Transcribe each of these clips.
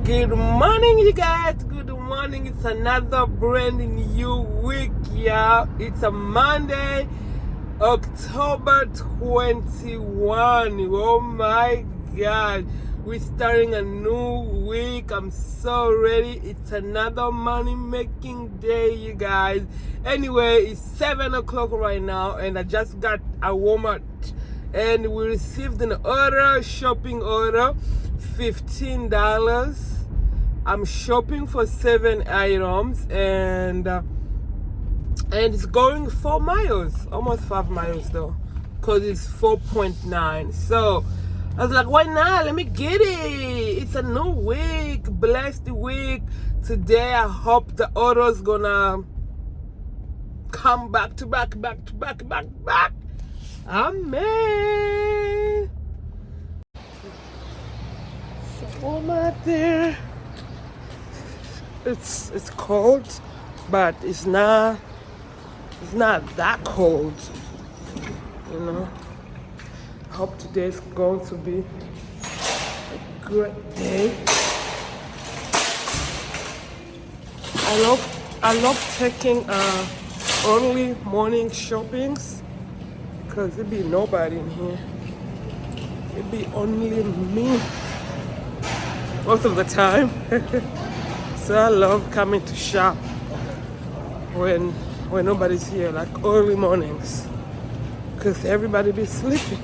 Good morning, you guys. Good morning. It's another brand new week, y'all. It's a Monday, October 21. Oh my God. We're starting a new week. I'm so ready. It's another money-making day, you guys. Anyway, it's 7 o'clock right now, and I just got a Walmart, and we received an order, shopping order, $15. I'm shopping for 7 items, and it's going 4 miles, almost 5 miles though, because it's 4.9. So I was like, why not? Let me get it. It's a new week, blessed week. Today I hope the order's gonna come back to back. Amen. So I'm out there. It's cold, but it's not that cold, you know. I hope today's going to be a great day. I love taking only morning shoppings, because it be nobody in here. It be only me most of the time. So I love coming to shop when nobody's here, like early mornings, because everybody be sleeping.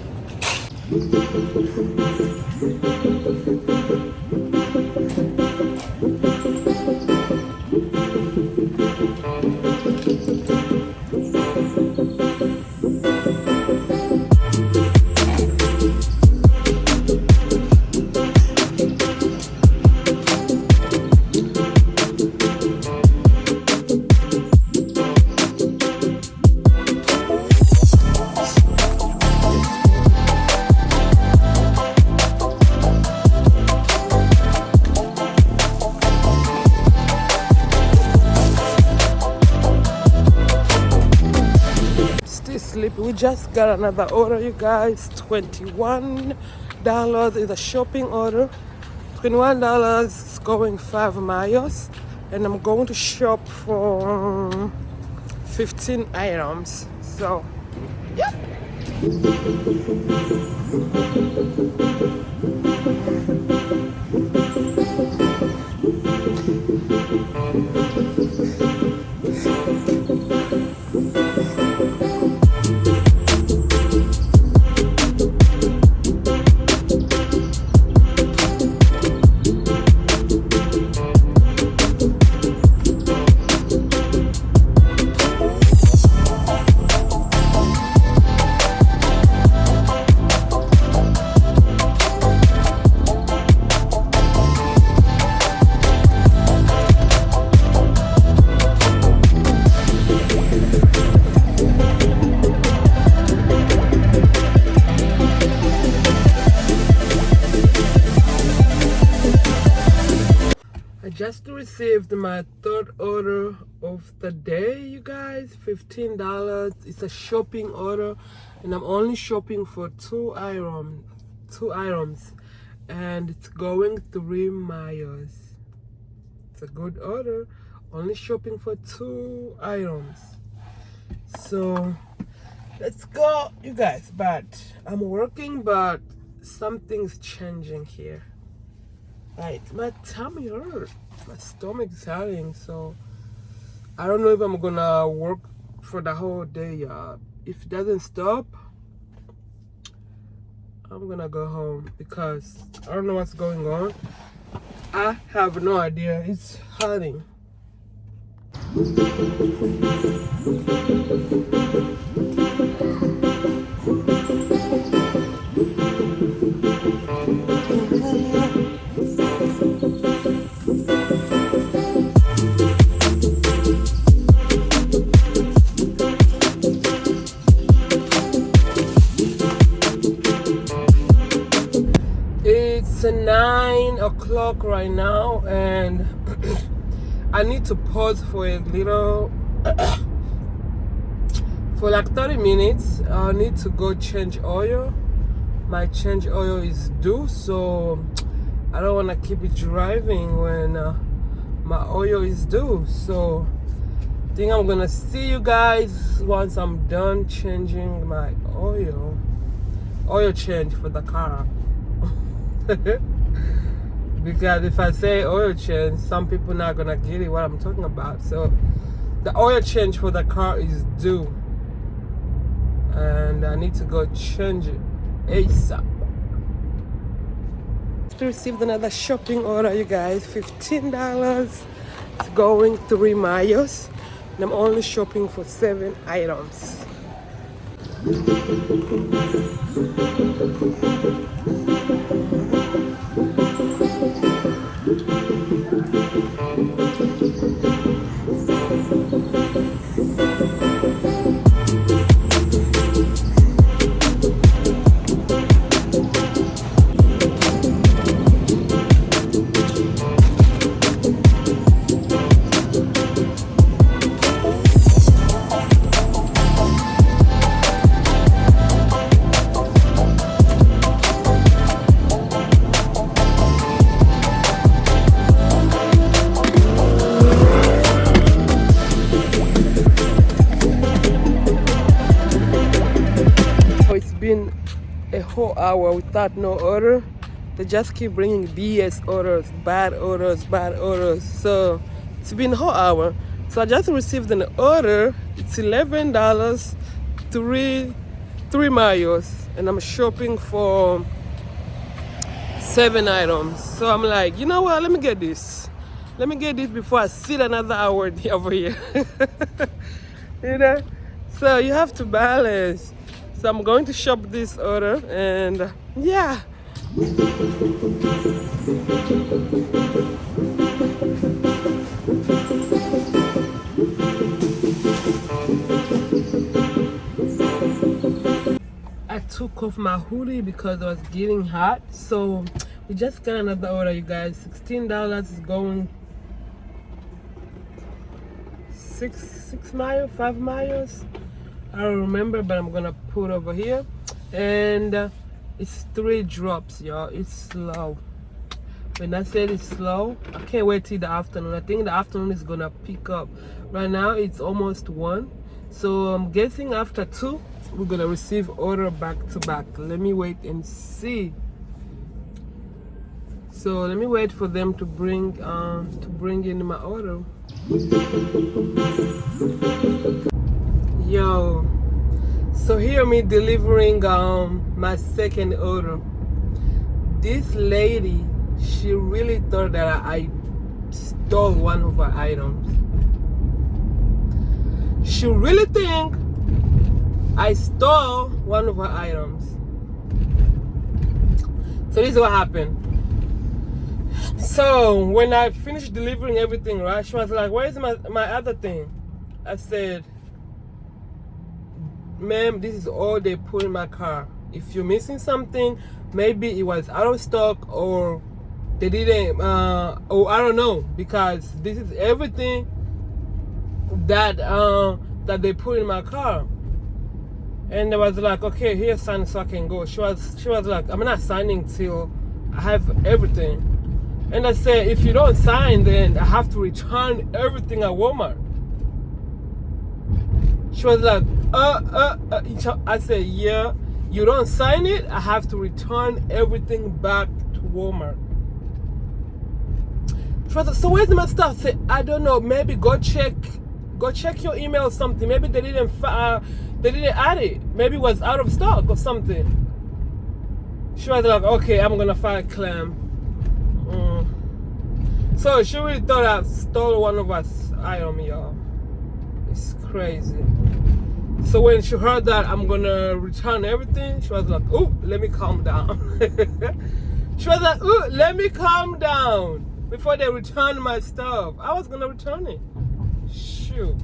We just got another order, you guys. $21 is a shopping order. $21 is going 5 miles, and I'm going to shop for 15 items. So yeah. Just received my third order of the day, you guys. $15. It's a shopping order, and I'm only shopping for 2 items, and it's going 3 miles. It's a good order. Only shopping for 2 items. So let's go, you guys. But I'm working, but something's changing here. Right, my tummy hurt. My stomach's hurting, so I don't know if I'm gonna work for the whole day. If it doesn't stop, I'm gonna go home, because I don't know what's going on. I have no idea. It's hurting. It's 9 o'clock right now, and I need to pause for a little, for like 30 minutes. I need to go change oil. My change oil is due, so I don't want to keep it driving when my oil is due. So I think I'm gonna see you guys once I'm done changing my oil change for the car. Because if I say oil change, some people not gonna get it what I'm talking about. So the oil change for the car is due, and I need to go change it ASAP. Received another shopping order, you guys. $15. It's going 3 miles, and I'm only shopping for 7 items. It's been a whole hour without no order. They just keep bringing BS orders, bad orders, bad orders. So it's been a whole hour. So I just received an order. It's $11, 3 miles, and I'm shopping for 7 items. So I'm like, you know what? Let me get this. Let me get this before I sit another hour over here. You know? So you have to balance. So I'm going to shop this order, and yeah. I took off my hoodie because it was getting hot. So we just got another order, you guys. $16 is going 6 miles, 5 miles. I don't remember, but I'm gonna put over here. And it's 3 drops, y'all. It's slow. When I said it's slow, I can't wait till the afternoon. I think the afternoon is gonna pick up. Right now it's almost 1. So I'm guessing after 2, we're gonna receive order back to back. Let me wait and see. So let me wait for them to bring in my order. Yo, so here me delivering my second order. This lady, she really thought that I stole one of her items. She really think I stole one of her items. So this is what happened. So when I finished delivering everything, right, she was like, where's my other thing? I said, ma'am, this is all they put in my car. If you're missing something, maybe it was out of stock, or they didn't, or I don't know, because this is everything that that they put in my car. And I was like, okay, here, sign so I can go. She was like, I'm not signing till I have everything. And I said, if you don't sign, then I have to return everything at Walmart. She was like, I said, yeah, you don't sign it, I have to return everything back to Walmart. She was like, so where's my stuff? I said, I don't know, maybe go check your email or something. Maybe they didn't add it. Maybe it was out of stock or something. She was like, okay, I'm gonna file a claim. So she really thought I stole one of us item, y'all. It's crazy. So when she heard that I'm gonna return everything, she was like, oh, let me calm down. She was like, oh, let me calm down before they return my stuff. I was gonna return it. Shoot.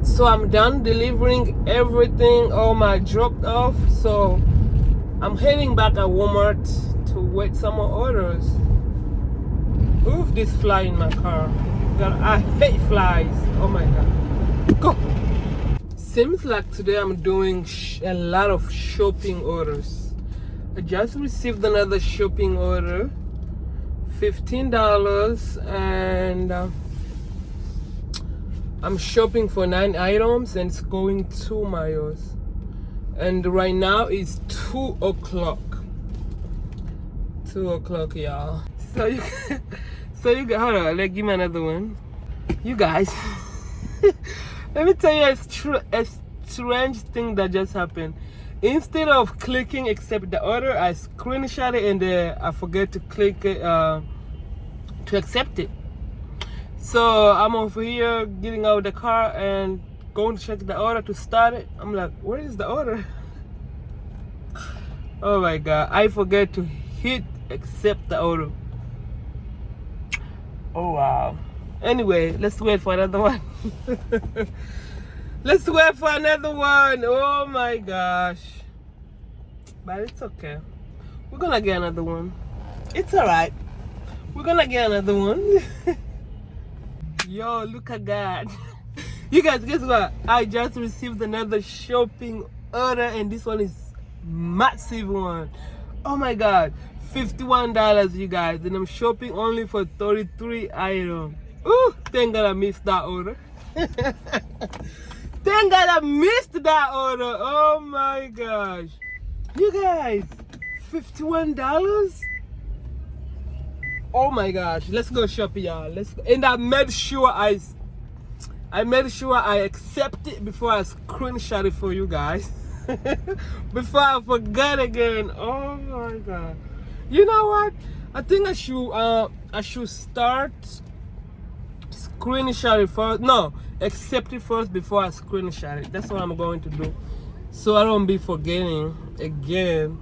So I'm done delivering everything, all my dropped off. So I'm heading back at Walmart to wait some more orders. Oof, this fly in my car. God, I hate flies. Oh my god. Go. Seems like today I'm doing a lot of shopping orders. I just received another shopping order, $15, and I'm shopping for 9 items and it's going 2 miles. And right now it's 2 o'clock. 2 o'clock, y'all. So you hold on, let's give me another one. You guys, let me tell you a strange thing that just happened. Instead of clicking accept the order, I screenshot it and I forget to click it to accept it. So I'm over here getting out of the car and going to check the order to start it. I'm like, where is the order? Oh my god, I forget to hit accept the order. Oh wow. Anyway, let's wait for another one. Let's wait for another one. Oh my gosh. But it's okay. We're gonna get another one. It's alright. We're gonna get another one. Yo, look at that. You guys, guess what? I just received another shopping order and this one is massive one. Oh my god. $51, you guys. And I'm shopping only for 33 items. Ooh, thank God I missed that order. Thank God I missed that order. Oh my gosh. You guys, $51? Oh my gosh. Let's go shopping, y'all. Let's go. And I made sure I accept it before I screenshot it for you guys. Before I forget again. Oh my god. You know what? I think I should start screenshot it first. No, accept it first before I screenshot it. That's what I'm going to do, so I don't be forgetting again.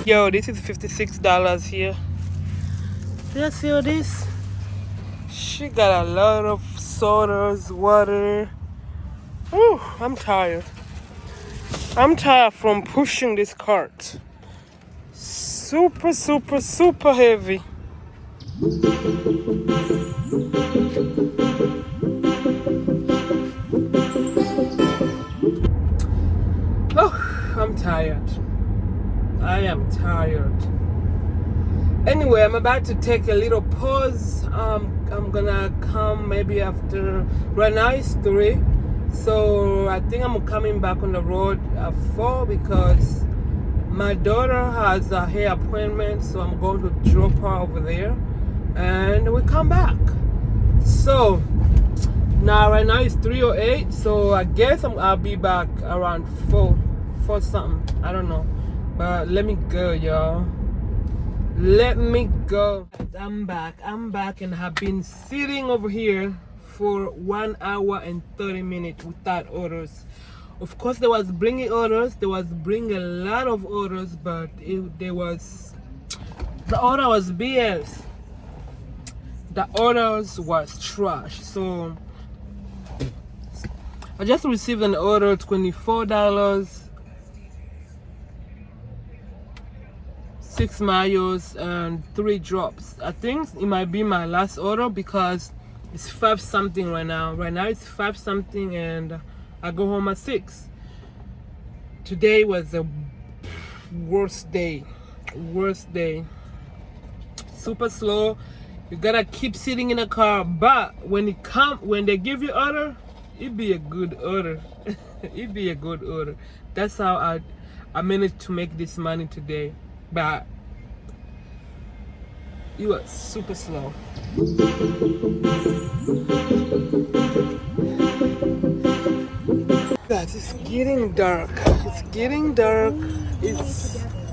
Yo, this is $56 here. Do you see all this? She got a lot of sodas, water. Ooh, I'm tired. I'm tired from pushing this cart. Super, super, super heavy. Oh, I'm tired. I am tired. Anyway, I'm about to take a little pause. I'm gonna come maybe after. Right now it's 3, so I think I'm coming back on the road at 4 because my daughter has a hair appointment, so I'm going to drop her over there and we come back. So now right now it's 3:08, so I guess I'll be back around 4 something. I don't know, but let me go, y'all. Let me go. I'm back and have been sitting over here for 1 hour and 30 minutes without orders. Of course they was bringing orders, they was bringing a lot of orders, but the order was BS. The orders was trash. So I just received an order, $24, 6 miles and 3 drops. I think it might be my last order because it's 5 something right now. Right now it's 5 something and I go home at 6. Today was the worst day. Super slow. You gotta keep sitting in the car, but when they give you order, it be a good order. It be a good order. That's how I managed to make this money today. But it was super slow. Guys, it's getting dark.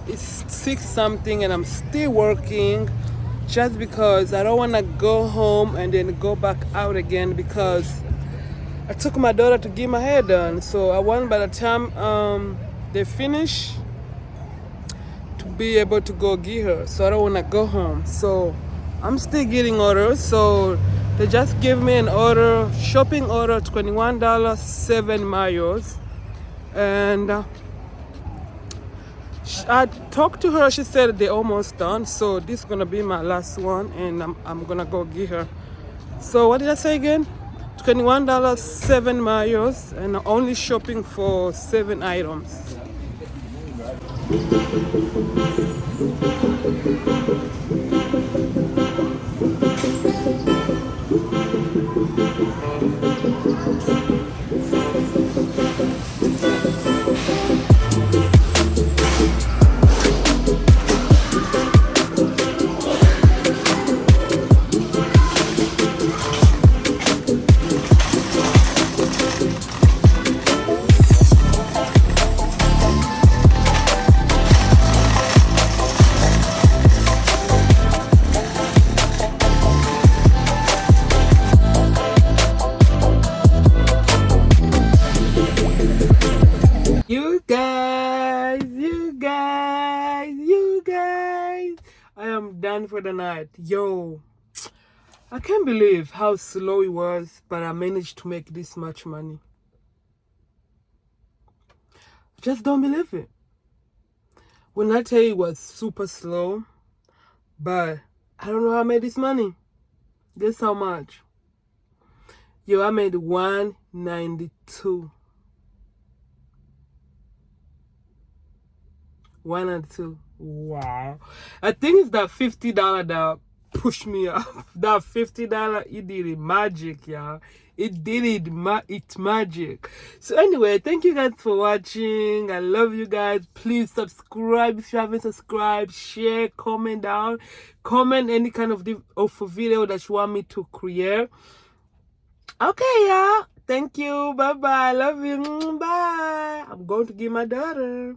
It's 6 something and I'm still working just because I don't want to go home and then go back out again because I took my daughter to get my hair done. So I want by the time they finish to be able to go get her. So I don't want to go home. So I'm still getting orders. So they just gave me an order, shopping order, $21, 7 miles. And I talked to her. She said they're almost done. So this is gonna be my last one, and I'm gonna go get her. So what did I say again? $21, 7 miles, and I'm only shopping for 7 items. You guys, I am done for the night. Yo, I can't believe how slow it was, but I managed to make this much money. Just don't believe it. When I tell you it was super slow, but I don't know how I made this money. Guess how much? Yo, I made $192. 192. Wow. I think it's that $50 that pushed me up. That $50, it did it magic, y'all. It did it, it's magic. So anyway, thank you guys for watching. I love you guys. Please subscribe if you haven't subscribed. Share, comment down. Comment any kind of video that you want me to create. Okay, y'all. Thank you. Bye-bye. Love you. Bye. I'm going to get my daughter.